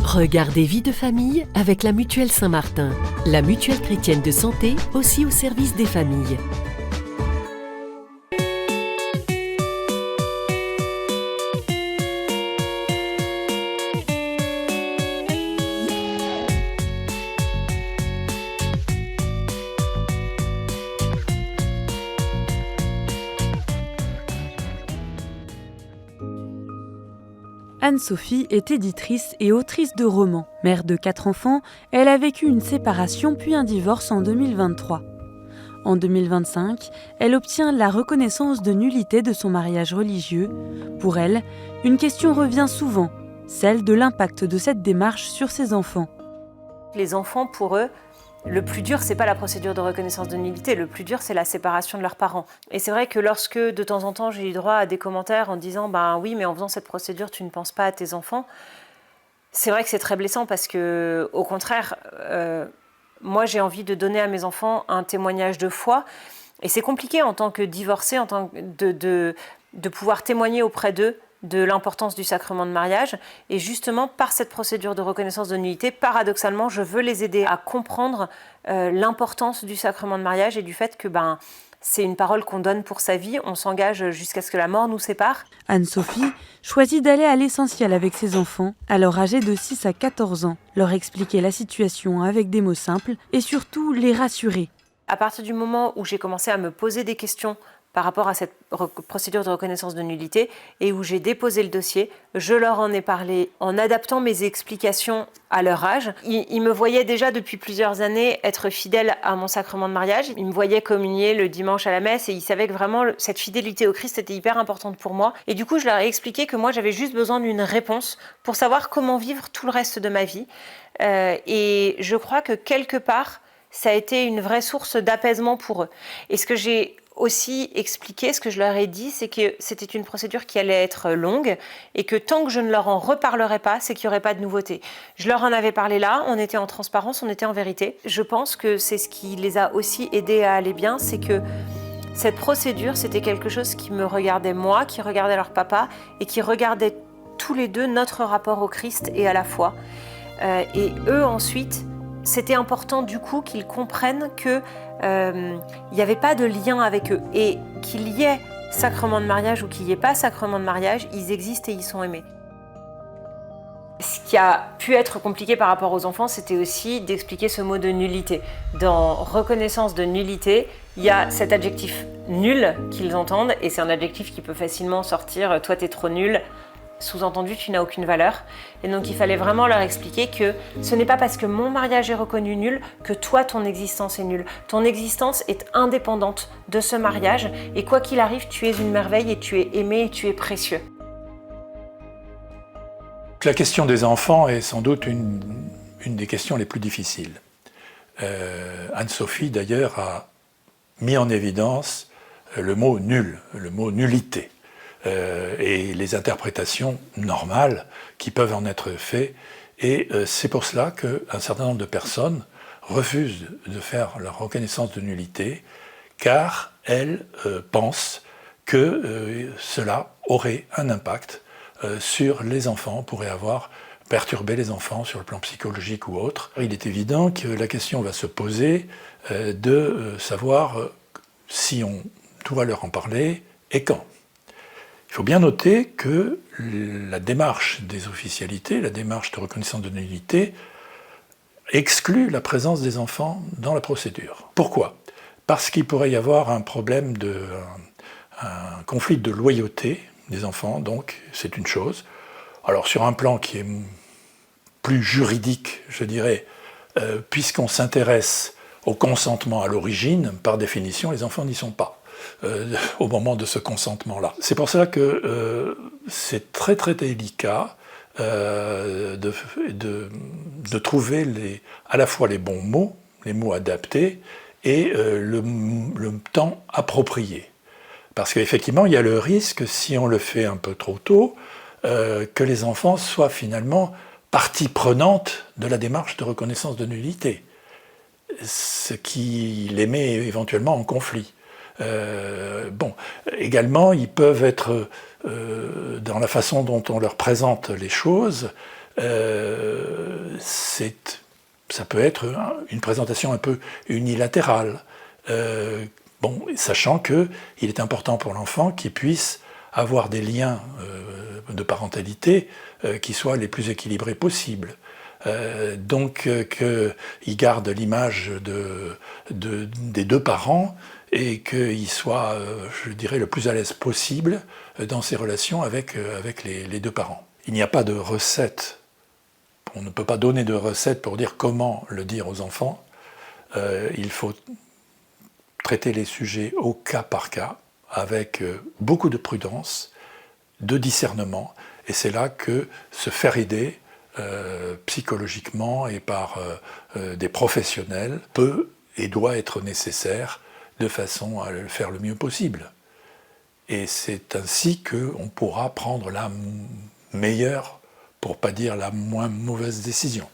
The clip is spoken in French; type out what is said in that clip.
Regardez Vie de famille avec la Mutuelle Saint-Martin, la mutuelle chrétienne de santé aussi au service des familles. Anne-Sophie est éditrice et autrice de romans. Mère de 4 enfants, elle a vécu une séparation puis un divorce en 2023. En 2025, elle obtient la reconnaissance de nullité de son mariage religieux. Pour elle, une question revient souvent, celle de l'impact de cette démarche sur ses enfants. Les enfants, pour eux, le plus dur, c'est pas la procédure de reconnaissance de nullité, le plus dur, c'est la séparation de leurs parents. Et c'est vrai que lorsque, de temps en temps, j'ai eu droit à des commentaires en disant « Ben oui, mais en faisant cette procédure, tu ne penses pas à tes enfants », c'est vrai que c'est très blessant parce que, au contraire, moi, j'ai envie de donner à mes enfants un témoignage de foi. Et c'est compliqué en tant que divorcée, en tant que de pouvoir témoigner auprès d'eux de l'importance du sacrement de mariage. Et justement, par cette procédure de reconnaissance de nullité, paradoxalement, je veux les aider à comprendre l'importance du sacrement de mariage et du fait que c'est une parole qu'on donne pour sa vie, on s'engage jusqu'à ce que la mort nous sépare. Anne-Sophie choisit d'aller à l'essentiel avec ses enfants, alors âgés de 6 à 14 ans, leur expliquer la situation avec des mots simples et surtout les rassurer. À partir du moment où j'ai commencé à me poser des questions par rapport à cette procédure de reconnaissance de nullité et où j'ai déposé le dossier, je leur en ai parlé en adaptant mes explications à leur âge. Ils me voyaient déjà depuis plusieurs années être fidèles à mon sacrement de mariage. Ils me voyaient communier le dimanche à la messe et ils savaient que vraiment cette fidélité au Christ était hyper importante pour moi. Et du coup, je leur ai expliqué que moi, j'avais juste besoin d'une réponse pour savoir comment vivre tout le reste de ma vie. Et je crois que quelque part, ça a été une vraie source d'apaisement pour eux. Et ce que j'ai aussi expliqué, ce que je leur ai dit, c'est que c'était une procédure qui allait être longue et que tant que je ne leur en reparlerai pas, c'est qu'il n'y aurait pas de nouveauté. Je leur en avais parlé là, on était en transparence, on était en vérité. Je pense que c'est ce qui les a aussi aidés à aller bien, c'est que cette procédure, c'était quelque chose qui me regardait moi, qui regardait leur papa et qui regardait tous les deux notre rapport au Christ et à la foi. Et eux ensuite, c'était important du coup qu'ils comprennent que il n'y avait pas de lien avec eux et qu'il y ait sacrement de mariage ou qu'il n'y ait pas sacrement de mariage, ils existent et ils sont aimés. Ce qui a pu être compliqué par rapport aux enfants, c'était aussi d'expliquer ce mot de nullité. Dans reconnaissance de nullité, il y a cet adjectif nul qu'ils entendent et c'est un adjectif qui peut facilement sortir « toi t'es trop nul ». Sous-entendu, tu n'as aucune valeur. Et donc, il fallait vraiment leur expliquer que ce n'est pas parce que mon mariage est reconnu nul que toi, ton existence est nulle. Ton existence est indépendante de ce mariage. Et quoi qu'il arrive, tu es une merveille et tu es aimé et tu es précieux. La question des enfants est sans doute une des questions les plus difficiles. Anne-Sophie, d'ailleurs, a mis en évidence le mot nul, le mot nullité. Et les interprétations normales qui peuvent en être faites. Et c'est pour cela qu'un certain nombre de personnes refusent de faire leur reconnaissance de nullité, car elles pensent que cela aurait un impact sur les enfants, pourrait avoir perturbé les enfants sur le plan psychologique ou autre. Il est évident que la question va se poser de savoir si on doit leur en parler et quand. Il faut bien noter que la démarche des officialités, la démarche de reconnaissance de nullité, exclut la présence des enfants dans la procédure. Pourquoi ? Parce qu'il pourrait y avoir un problème un conflit de loyauté des enfants, donc c'est une chose. Alors sur un plan qui est plus juridique, je dirais, puisqu'on s'intéresse au consentement à l'origine, par définition, les enfants n'y sont pas. Au moment de ce consentement-là. C'est pour cela que c'est très très délicat de trouver à la fois les bons mots, les mots adaptés, et le temps approprié. Parce qu'effectivement, il y a le risque, si on le fait un peu trop tôt, que les enfants soient finalement partie prenante de la démarche de reconnaissance de nullité, ce qui les met éventuellement en conflit. Également, ils peuvent être, dans la façon dont on leur présente les choses, ça peut être une présentation un peu unilatérale. Sachant qu'il est important pour l'enfant qu'il puisse avoir des liens de parentalité qui soient les plus équilibrés possibles. Qu'il garde l'image des deux parents et qu'il soit, je dirais, le plus à l'aise possible dans ses relations avec les deux parents. Il n'y a pas de recette. On ne peut pas donner de recette pour dire comment le dire aux enfants. Il faut traiter les sujets au cas par cas, avec beaucoup de prudence, de discernement, et c'est là que se faire aider psychologiquement et par des professionnels peut et doit être nécessaire de façon à le faire le mieux possible. Et c'est ainsi qu'on pourra prendre la meilleure, pour ne pas dire la moins mauvaise décision.